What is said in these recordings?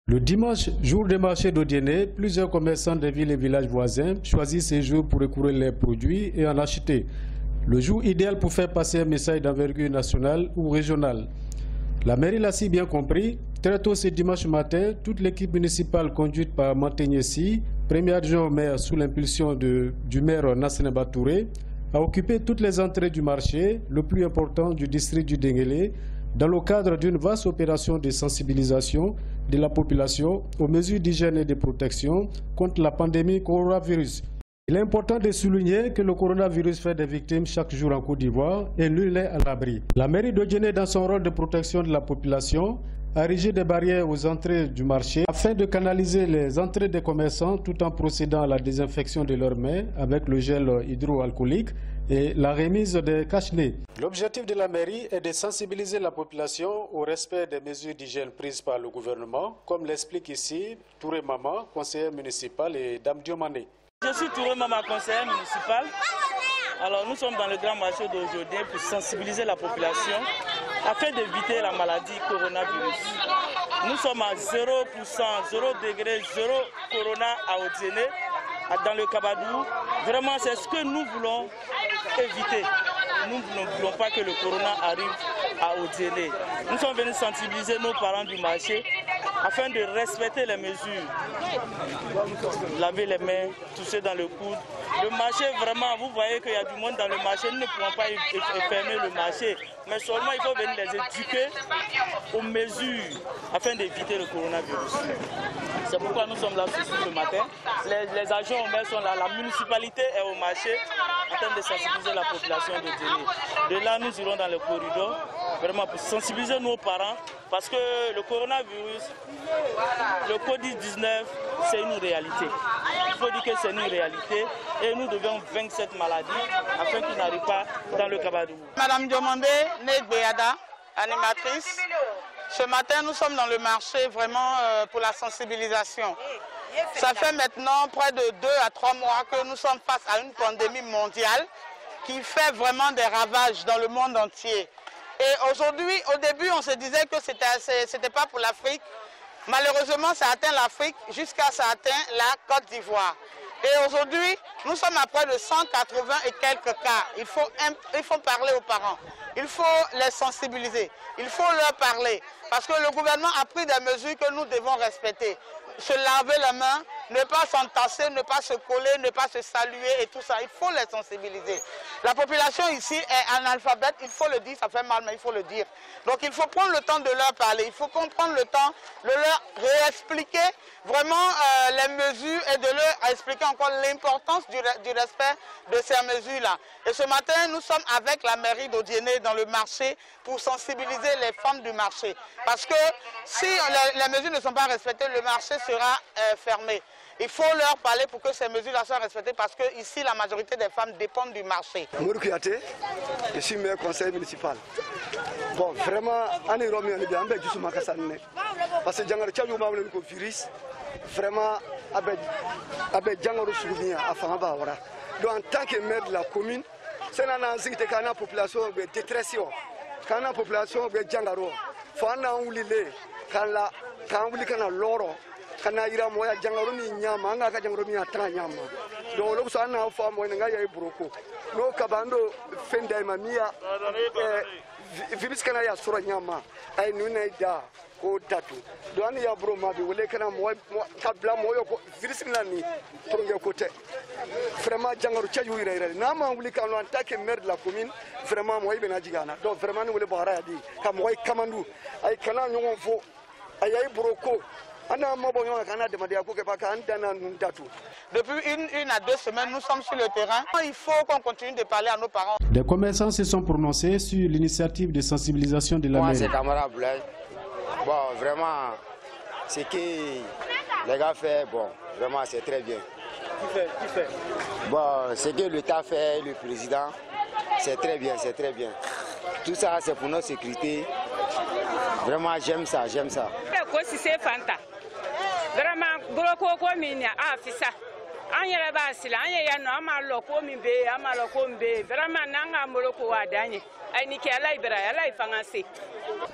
Le dimanche, jour des marchés d'Odiéné, plusieurs commerçants des villes et villages voisins choisissent ces jours pour recourir leurs produits et en acheter. Le jour idéal pour faire passer un message d'envergure nationale ou régionale. La mairie l'a si bien compris. Très tôt ce dimanche matin, toute l'équipe municipale conduite par Mantegnessi, premier adjoint au maire sous l'impulsion du maire Nassene Batouré, a occupé toutes les entrées du marché, le plus important du district du Denguélé, dans le cadre d'une vaste opération de sensibilisation de la population aux mesures d'hygiène et de protection contre la pandémie coronavirus. Il est important de souligner que le coronavirus fait des victimes chaque jour en Côte d'Ivoire et nul n'est à l'abri. La mairie d'Odiéné, dans son rôle de protection de la population, a érigé des barrières aux entrées du marché afin de canaliser les entrées des commerçants tout en procédant à la désinfection de leurs mains avec le gel hydroalcoolique et la remise des cache-nez. L'objectif de la mairie est de sensibiliser la population au respect des mesures d'hygiène prises par le gouvernement, comme l'explique ici Touré Mama, conseillère municipale, et Dame Diomane. Je suis Touré Mama, conseillère municipale. Alors nous sommes dans le grand marché d'aujourd'hui pour sensibiliser la population afin d'éviter la maladie coronavirus. Nous sommes à 0%, 0 degré, 0 corona à Odiéné, dans le Kabadou. Vraiment, c'est ce que nous voulons éviter. Nous ne voulons pas que le corona arrive à Odiéné. Nous sommes venus sensibiliser nos parents du marché afin de respecter les mesures. Laver les mains, toucher dans le coude. Le marché, vraiment, vous voyez qu'il y a du monde dans le marché. Nous ne pouvons pas fermer le marché. Mais seulement, il faut venir les éduquer aux mesures afin d'éviter le coronavirus. C'est pourquoi nous sommes là ce matin. Les agents au maire sont là. La municipalité est au marché en train de sensibiliser la population de Déné. De là, nous irons dans le corridor, vraiment pour sensibiliser nos parents. Parce que le coronavirus, le Covid-19, c'est une réalité. Il faut dire que c'est une réalité et nous devons vaincre cette maladie afin qu'il n'arrive pas dans le Kabadou. Madame Diomandé, Nedbeada, animatrice. Ce matin, nous sommes dans le marché vraiment pour la sensibilisation. Ça fait maintenant près de 2 à 3 mois que nous sommes face à une pandémie mondiale qui fait vraiment des ravages dans le monde entier. Et aujourd'hui, au début, on se disait que c'était pas pour l'Afrique. Malheureusement, ça atteint l'Afrique jusqu'à ça atteint la Côte d'Ivoire. Et aujourd'hui, nous sommes à près de 180 et quelques cas. Il faut parler aux parents. Il faut les sensibiliser. Il faut leur parler. Parce que le gouvernement a pris des mesures que nous devons respecter. Se laver les mains, ne pas s'entasser, ne pas se coller, ne pas se saluer et tout ça. Il faut les sensibiliser. La population ici est analphabète, il faut le dire, ça fait mal, mais il faut le dire. Donc il faut prendre le temps de leur parler, il faut prendre le temps de leur réexpliquer vraiment les mesures et de leur expliquer encore l'importance du respect de ces mesures-là. Et ce matin, nous sommes avec la mairie d'Odiéné dans le marché pour sensibiliser les femmes du marché. Parce que si les mesures ne sont pas respectées, le marché sera fermé. Il faut leur parler pour que ces mesures-là soient respectées parce que ici, la majorité des femmes dépendent du marché. Mourou Kouyaté, je suis maire conseiller municipal. Bon, vraiment, on est remis en idée, on est juste Makassane. Parce que Django Tchadjou m'a donné le virus, vraiment, avec Django Souvenir à Fangaba. Donc, en tant que maire de la commune, c'est la population de détression. Quand la population de Django, il faut oublier quand on oublie quand l'oro. Kana ira moya jangaro ni nyama anga ka jangaro ni atra nyama donc lo so na fa mo nga ya broko no kabando fenda mamia virus kana ya sura nyama ay nuna da ko datu do an ya bro ma be wole kana mo kabla mo yo ko virus nani tronge côté vraiment jangaro tiaju ira na ma wuli kan en tant que maire de la commune vraiment mo ibe na jigana donc vraiment ni wole bahara di ka mo kamandu ay kana nyongo fo ay broko. Depuis 1 à 2 semaines, nous sommes sur le terrain. Il faut qu'on continue de parler à nos parents. Des commerçants se sont prononcés sur l'initiative de sensibilisation de la mairie. C'est Tamara Blaise. Bon, vraiment, ce que les gars font, bon, vraiment, c'est très bien. Qui fait Bon, ce que l'État fait, le président, c'est très bien, c'est très bien. Tout ça, c'est pour notre sécurité. Vraiment, j'aime ça, j'aime ça. Vraiment, gros ko minya afisa. Anya ba sila, anya ya no amalo ko mbe, amalo ko mbe. Vraiment nanga moloko wadanye. Ai ni ke ala ibra, ala ifangase.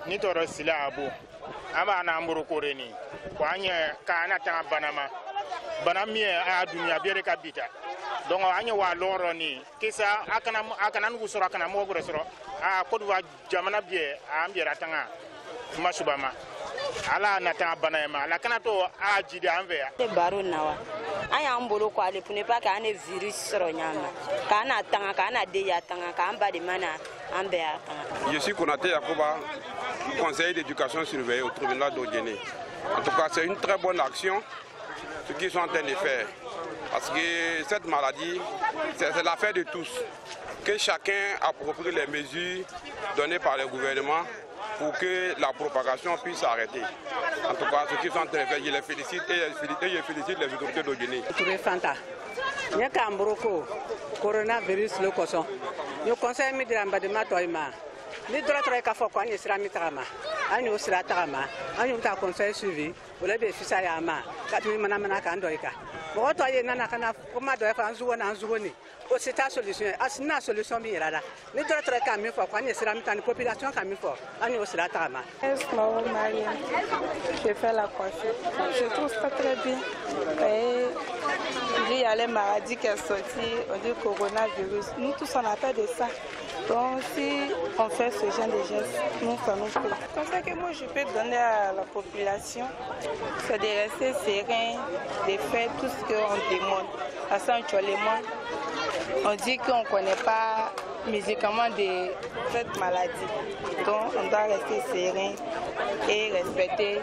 Ni toro sila abu. aba na mburu koreni kwanye kana tanga banama banami a dunia bere kabita donc anye wa loro ni kisa akana ngusoro akana mo gure soro a kodwa jamana bie a mbiera tanga masubama ala na tanga banama la kana to a jide anvea e baro nawa aya mburu kwa le pune pa ka ne virus soro nyama kana tanga kana de ya tanga ka amba de mana ambea tanga. Je suis Konaté Yakoba, conseiller d'éducation surveillée au tribunal d'Odjéné. En tout cas, c'est une très bonne action ce qu'ils sont en train de faire. Parce que cette maladie, c'est l'affaire de tous. Que chacun approprie les mesures données par le gouvernement pour que la propagation puisse s'arrêter. En tout cas, ce qu'ils sont en train de faire, je les félicite et je félicite les autorités d'Odjéné. Nous avons coronavirus le coson. Nous conseillons de l'embadement toima. Nous devons travailler à fond quand nous sommes mitama. Nous sommes mitama. Nous avons conseil suivi. Vous l'avez fait ça à ma. Quand nous sommes manana kandoika. Vous voyez nana kana comment doit faire un jour en journée. C'est ta solution. Asina solution bien là. Nous devons travailler à mi fois quand nous sommes mitama. Population comme il faut. Nous sommes mitama. Je fais la consultation. Je trouve ça très bien. Il y a les maladies qui sont sorties, on dit coronavirus. Nous tous on a peur de ça. Donc si on fait ce genre de gestes, nous ça nous fait. Le conseil que moi je peux donner à la population, c'est de rester serein, de faire tout ce qu'on demande. À ça, on dit qu'on ne connaît pas médicaments de cette maladie. Donc on doit rester serein et respecter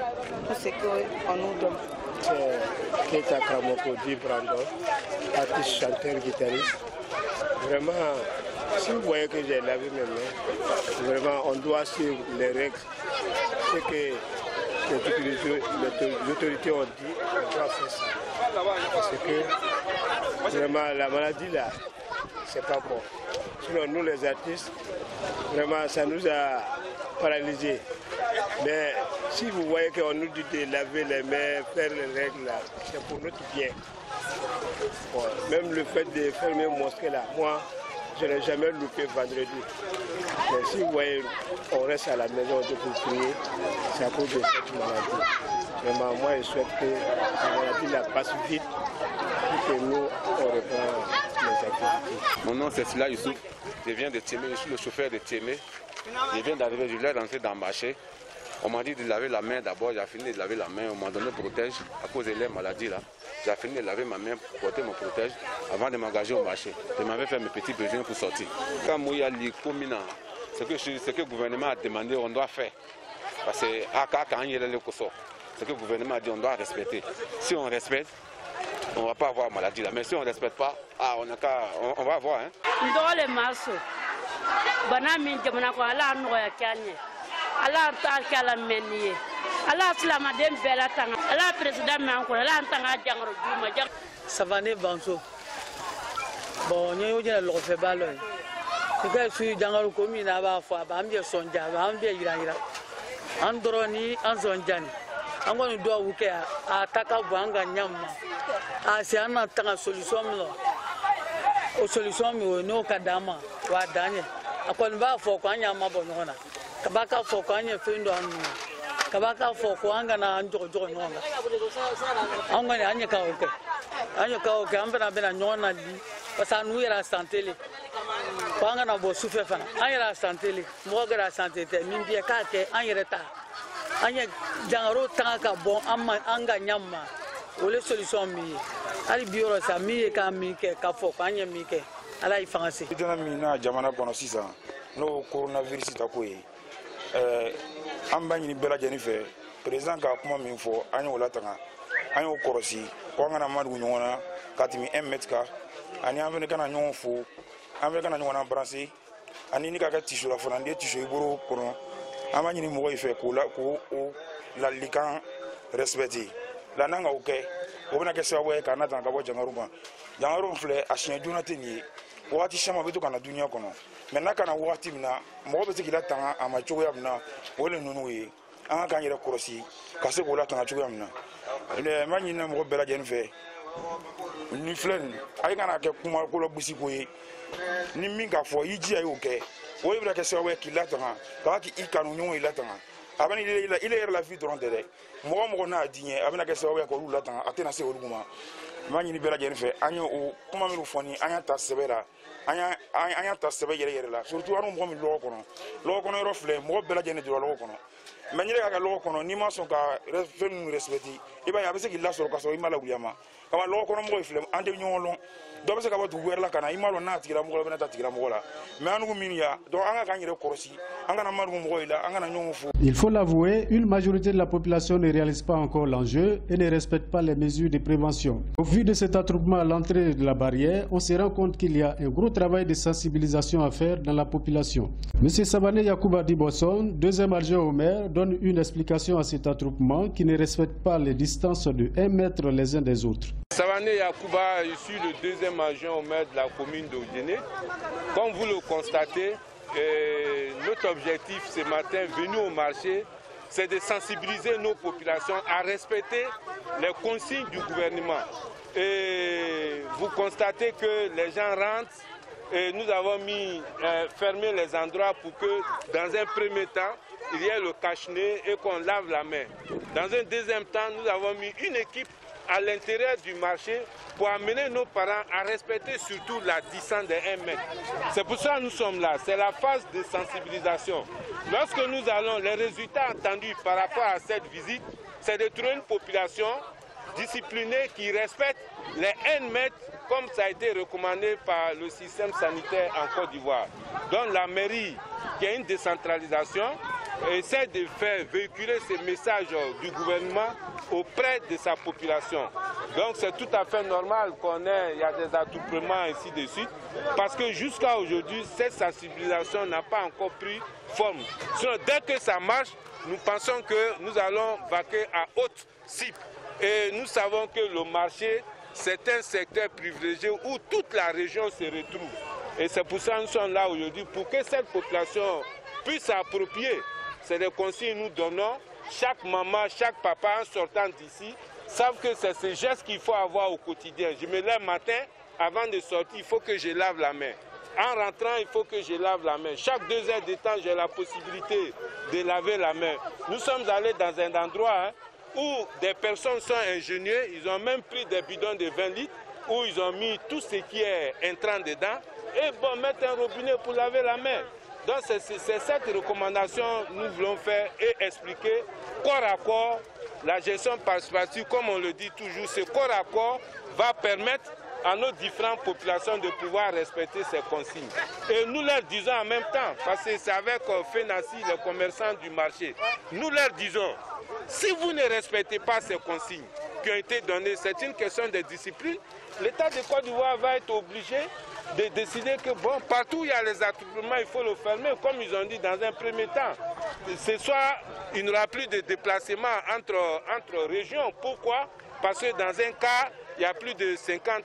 tout ce qu'on nous donne. C'est Keita Kamokodi Brandon, artiste, chanteur, guitariste. Vraiment, si vous voyez que j'ai lavé mes mains, vraiment on doit suivre les règles. Ce que les autorités ont dit, on doit faire ça. Parce que vraiment la maladie là, c'est pas bon. Sinon nous les artistes, vraiment ça nous a paralysés. Mais si vous voyez qu'on nous dit de laver les mains, faire les règles là, c'est pour notre bien. Bon, même le fait de fermer mosquée là, moi, je n'ai jamais loupé vendredi. Mais si vous voyez, on reste à la maison pour prier, c'est à cause de cette maladie. Vraiment, moi, je souhaite que la maladie la passe vite pour que nous, on reprend les activités. Mon nom c'est Sila Youssouf, je viens de Témé, je suis le chauffeur de Témé. Je viens d'arriver, je voulais rentrer dans le marché. On m'a dit de laver la main d'abord, j'ai fini de laver la main, on m'a donné protège à cause de les maladies là. J'ai fini de laver ma main pour porter mon protège avant de m'engager au marché. Je m'avais fait mes petits besoins pour sortir. Quand il y a les communes, ce que le gouvernement a demandé, on doit faire. Parce que quand il y a le coso, ce que le gouvernement a dit, on doit respecter. Si on respecte, on ne va pas avoir maladie là. Mais si on ne respecte pas, on va avoir. Hein. Allah ta kala menni Allah slama dem bela tanga Allah président me encore Allah tanga jangro duma jang Savane Banso bon nyo jena lo fe balo tiga su jangro ko mi na ba fa ba ambe sonja ba ambe yira androni anzonjani angoni do wuke ataka bwanga nyamma asiana tanga solution mi o solution mi no kadama wa danye akon ba fo ko nyamma bo nyona kabaka foko anye fendo anu kabaka foko anga na anjo jo nyonga anga ni anye ka oke ambena bena nyona di pasa nu ira santele kwanga na bo sufe fana anya santele mo gara santete mimbie ka ke anye ta anye jangaro tanga ka bon amma anga nyamma ole solution mi ali bioro sa mi ka mi ke ka foko anye mi ke ala ifangase idana mi na jamana kono sisa no coronavirus ta koyi an b'a ɲini bɛɛ lajɛlen fɛ président ka kuma min fɔ an y'o latanga an y'o kɔrɔsi ko an kana madugu ɲɔgɔn na ka tɛmɛ 1 mètre kan ani an fana kana ɲɔgɔn fo an fana kana ɲɔgɔn na brancher ani ni ka kɛ tiso la fana n'i ye tiso i bolo kɔnɔ an b'a ɲini mɔgɔw fɛ k'o ladilikan respecter la n'an ka o kɛ o bɛna kɛ sababu ye k'an natanga ka bɔ jangaru ma jangaru filɛ a siɲɛ joona tɛ nin ye wagati caman bɛ to ka na duniya kɔnɔ mɛ n'a kana wagati min na mɔgɔ bɛ se k'i latanga a ma cogoya min na o de ninnu ye an ka k'an yɛrɛ kɔlɔsi ka se k'o latanga cogoya min na n b'a ɲinina mɔgɔ bɛɛ lajɛlen fɛ ni filɛ nin a ye kana kɛ kuma kolɔgosi ko ye ni min k'a fɔ i jija y'o kɛ o de bɛna kɛ sababu ye k'i latanga k'a k'i kanu ɲɔgɔn y'i latanga il est la vie durant des mois n'a dit avec la sababu ko lula tan atena se oluguma mani bela jeni fe anyo o kuma mi foni anya ta sebera anya ta sebe yere la surtout anu mo mi lo kono ro fle mo bela jeni do lo kono mais nyere ka lo kono ni ma son ka fenu respecti e ba ya be se ki la so ka so imala guyama ka lo kono mo fle ande nyolo do be se ka ba du werla kana imalo na tikira mo bena ta tikira mo la mais anu mi ya do anga ka nyere korosi anga na maru mo ila anga na nyongo fu. Il faut l'avouer, une majorité de la population ne réalise pas encore l'enjeu et ne respecte pas les mesures de prévention. Au vu de cet attroupement à l'entrée de la barrière, on se rend compte qu'il y a un gros travail de sensibilisation à faire dans la population. M. Savané Yacouba Dibosson, deuxième adjoint au maire, donne une explication à cet attroupement qui ne respecte pas les distances de 1 mètre les uns des autres. Savané Yacouba, je suis le deuxième adjoint au maire de la commune d'Odjéné. Comme vous le constatez, notre objectif ce matin, venu au marché, c'est de sensibiliser nos populations à respecter les consignes du gouvernement. Et vous constatez que les gens rentrent et nous avons fermé les endroits pour que dans un premier temps, il y ait le cache-nez et qu'on lave la main. Dans un deuxième temps, nous avons mis une équipe à l'intérieur du marché pour amener nos parents à respecter surtout la distance de 1 mètre. C'est pour ça que nous sommes là, c'est la phase de sensibilisation. Lorsque nous allons, les résultats attendus par rapport à cette visite, c'est de trouver une population disciplinée qui respecte les 1 mètre comme ça a été recommandé par le système sanitaire en Côte d'Ivoire. Donc la mairie, qui a une décentralisation, essaie de faire véhiculer ces messages du gouvernement auprès de sa population. Donc c'est tout à fait normal il y a des attroupements ainsi de suite, parce que jusqu'à aujourd'hui, cette sensibilisation n'a pas encore pris forme. Sinon, dès que ça marche, nous pensons que nous allons vaquer à haute cible. Et nous savons que le marché, c'est un secteur privilégié où toute la région se retrouve. Et c'est pour ça que nous sommes là aujourd'hui, pour que cette population puisse s'approprier. C'est des consignes que nous donnons. Chaque maman, chaque papa en sortant d'ici savent que c'est ce geste qu'il faut avoir au quotidien. Je me lève le matin, avant de sortir, il faut que je lave la main. En rentrant, il faut que je lave la main. Chaque 2 heures de temps, j'ai la possibilité de laver la main. Nous sommes allés dans un endroit où des personnes sont ingénieuses. Ils ont même pris des bidons de 20 litres où ils ont mis tout ce qui est entrant dedans et bon, mettre un robinet pour laver la main. Donc c'est cette recommandation que nous voulons faire et expliquer corps à corps la gestion participative, comme on le dit toujours, ce corps à corps va permettre à nos différentes populations de pouvoir respecter ces consignes. Et nous leur disons en même temps, parce que c'est avec FENACI, les commerçants du marché, nous leur disons, si vous ne respectez pas ces consignes qui ont été données, c'est une question de discipline, l'État de Côte d'Ivoire va être obligé de décider que bon, partout où il y a les attroupements, il faut le fermer, comme ils ont dit dans un premier temps. Ce soir, il n'y aura plus de déplacement entre régions. Pourquoi? Parce que dans un cas, il y a plus de 50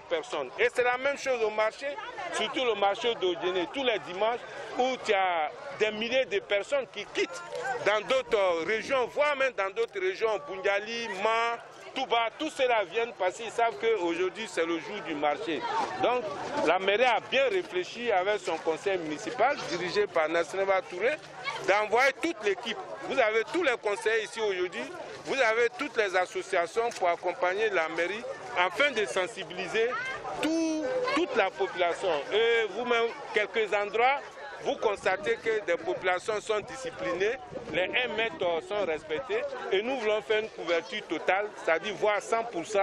personnes. Et c'est la même chose au marché, surtout le marché d'Odjéné, tous les dimanches, où il y a des milliers de personnes qui quittent dans d'autres régions, voire même dans d'autres régions, Bungali, Ma, Touba, tous ceux-là viennent parce qu'ils savent qu'aujourd'hui c'est le jour du marché. Donc la mairie a bien réfléchi avec son conseil municipal, dirigé par Nasreba Touré, d'envoyer toute l'équipe. Vous avez tous les conseillers ici aujourd'hui, vous avez toutes les associations pour accompagner la mairie afin de sensibiliser toute la population. Et vous-même, quelques endroits, vous constatez que des populations sont disciplinées, les 1 mètre sont respectés et nous voulons faire une couverture totale, c'est-à-dire voir 100%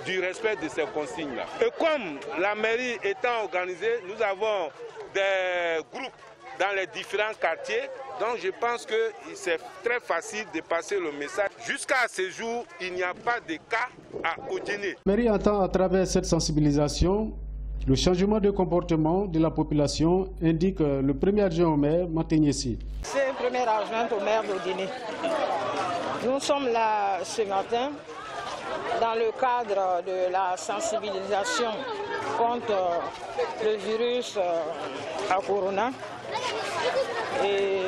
du respect de ces consignes-là. Et comme la mairie étant organisée, nous avons des groupes dans les différents quartiers, donc je pense que c'est très facile de passer le message. Jusqu'à ce jour, il n'y a pas de cas à Odjéné. La mairie entend à travers cette sensibilisation le changement de comportement de la population, indique le premier adjoint au maire, Mateniesi. C'est le premier adjoint au maire d'Odjéné. Nous sommes là ce matin dans le cadre de la sensibilisation contre le virus à corona. Et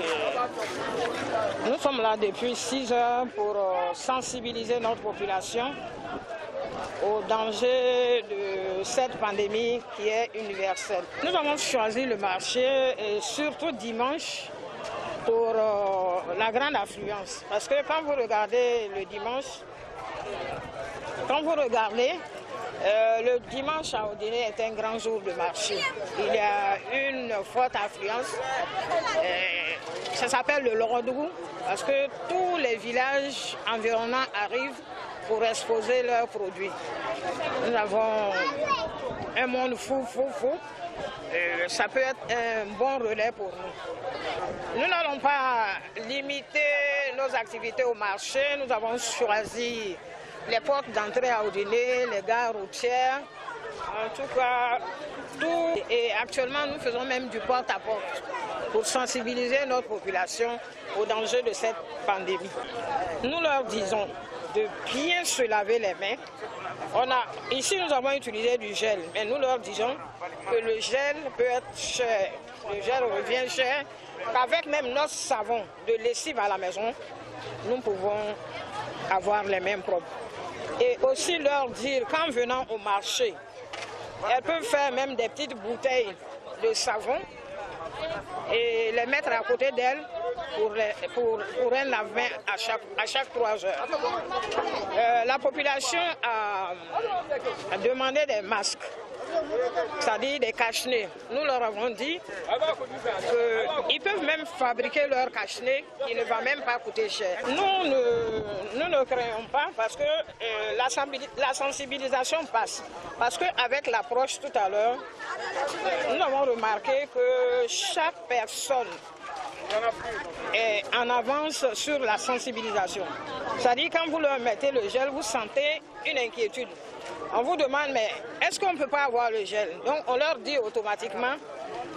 nous sommes là depuis 6 heures pour sensibiliser notre population au danger de cette pandémie qui est universelle. Nous avons choisi le marché et surtout dimanche pour la grande affluence. Parce que quand vous regardez le dimanche, le dimanche à Audéné est un grand jour de marché. Il y a une forte affluence. Ça s'appelle le Lorodougou parce que tous les villages environnants arrivent pour exposer leurs produits. Nous avons un monde fou. Ça peut être un bon relais pour nous. Nous n'allons pas limiter nos activités au marché. Nous avons choisi les portes d'entrée à Audéné, les gares routières, en tout cas tout. Et actuellement, nous faisons même du porte-à-porte pour sensibiliser notre population aux dangers de cette pandémie. Nous leur disons de bien se laver les mains. Ici, nous avons utilisé du gel, mais nous leur disons que le gel peut être cher. Le gel revient cher, qu'avec même notre savon de lessive à la maison, nous pouvons avoir les mains propres. Et aussi leur dire qu'en venant au marché, elles peuvent faire même des petites bouteilles de savon et les mettre à côté d'elles pour un lave-main à chaque 3 heures. La population a demandé des masques, c'est-à-dire des cache-nez. Nous leur avons dit qu'ils peuvent même fabriquer leur cache-nez qui ne va même pas coûter cher. Nous ne craignons pas parce que la sensibilisation passe. Parce qu'avec l'approche tout à l'heure, nous avons remarqué que chaque personne est en avance sur la sensibilisation. C'est-à-dire quand vous leur mettez le gel, vous sentez une inquiétude. On vous demande, mais est-ce qu'on ne peut pas avoir le gel? Donc on leur dit automatiquement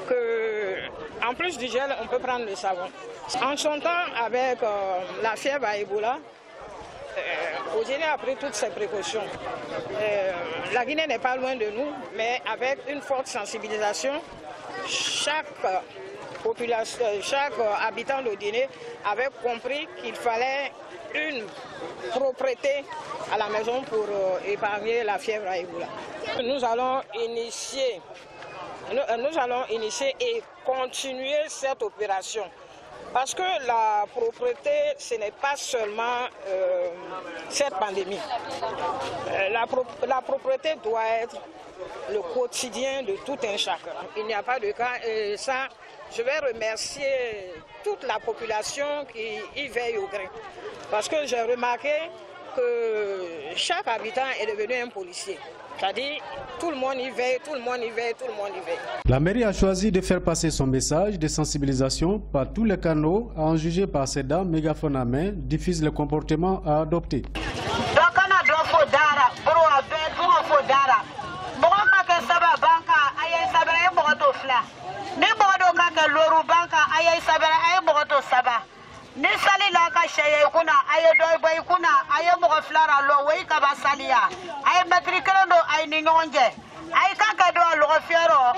qu'en plus du gel, on peut prendre le savon. En son temps, avec la fièvre à Ebola, Audéné a pris toutes ses précautions. La Guinée n'est pas loin de nous, mais avec une forte sensibilisation, chaque habitant d'Audéné avait compris qu'il fallait une propreté à la maison pour épargner la fièvre à Ebola. Nous allons initier et continuer cette opération. Parce que la propreté, ce n'est pas seulement cette pandémie. La propreté doit être le quotidien de tout un chacun. Il n'y a pas de cas et ça, je vais remercier toute la population qui y veille au grain. Parce que j'ai remarqué que chaque habitant est devenu un policier. C'est-à-dire, tout le monde y veille, tout le monde y veille, tout le monde y veille. La mairie a choisi de faire passer son message de sensibilisation par tous les canaux, à en juger par ces dames, mégaphone à main, diffusent le comportement à adopter. Ni sali la ka sheye kuna aye doy boy kuna aye mo flara lo wey ka basalia aye matricule do ay ni ngonje ay ka ka do lo fiero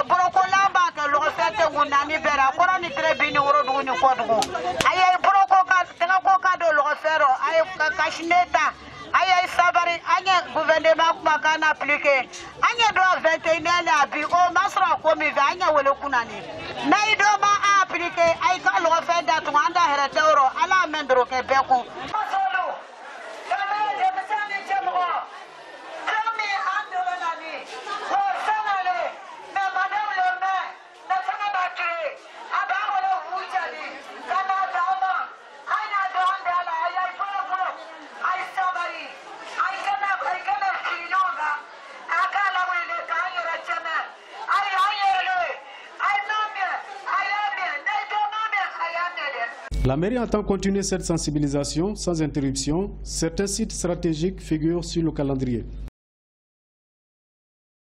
broko lamba ka lo fete nguna ni bera ko ni trebini woro du ni ko du aye broko ka tena ko ka do lo fiero aye ka kashneta aye sabari anye gouvernement kuma kana appliquer anye do 21 la bi o masra ko mi ga anye wole kuna ni na ido ma appliquer ay ka lo fe da to anda herete euro ala mendro ke beku La mairie entend continuer cette sensibilisation sans interruption. Certains sites stratégiques figurent sur le calendrier.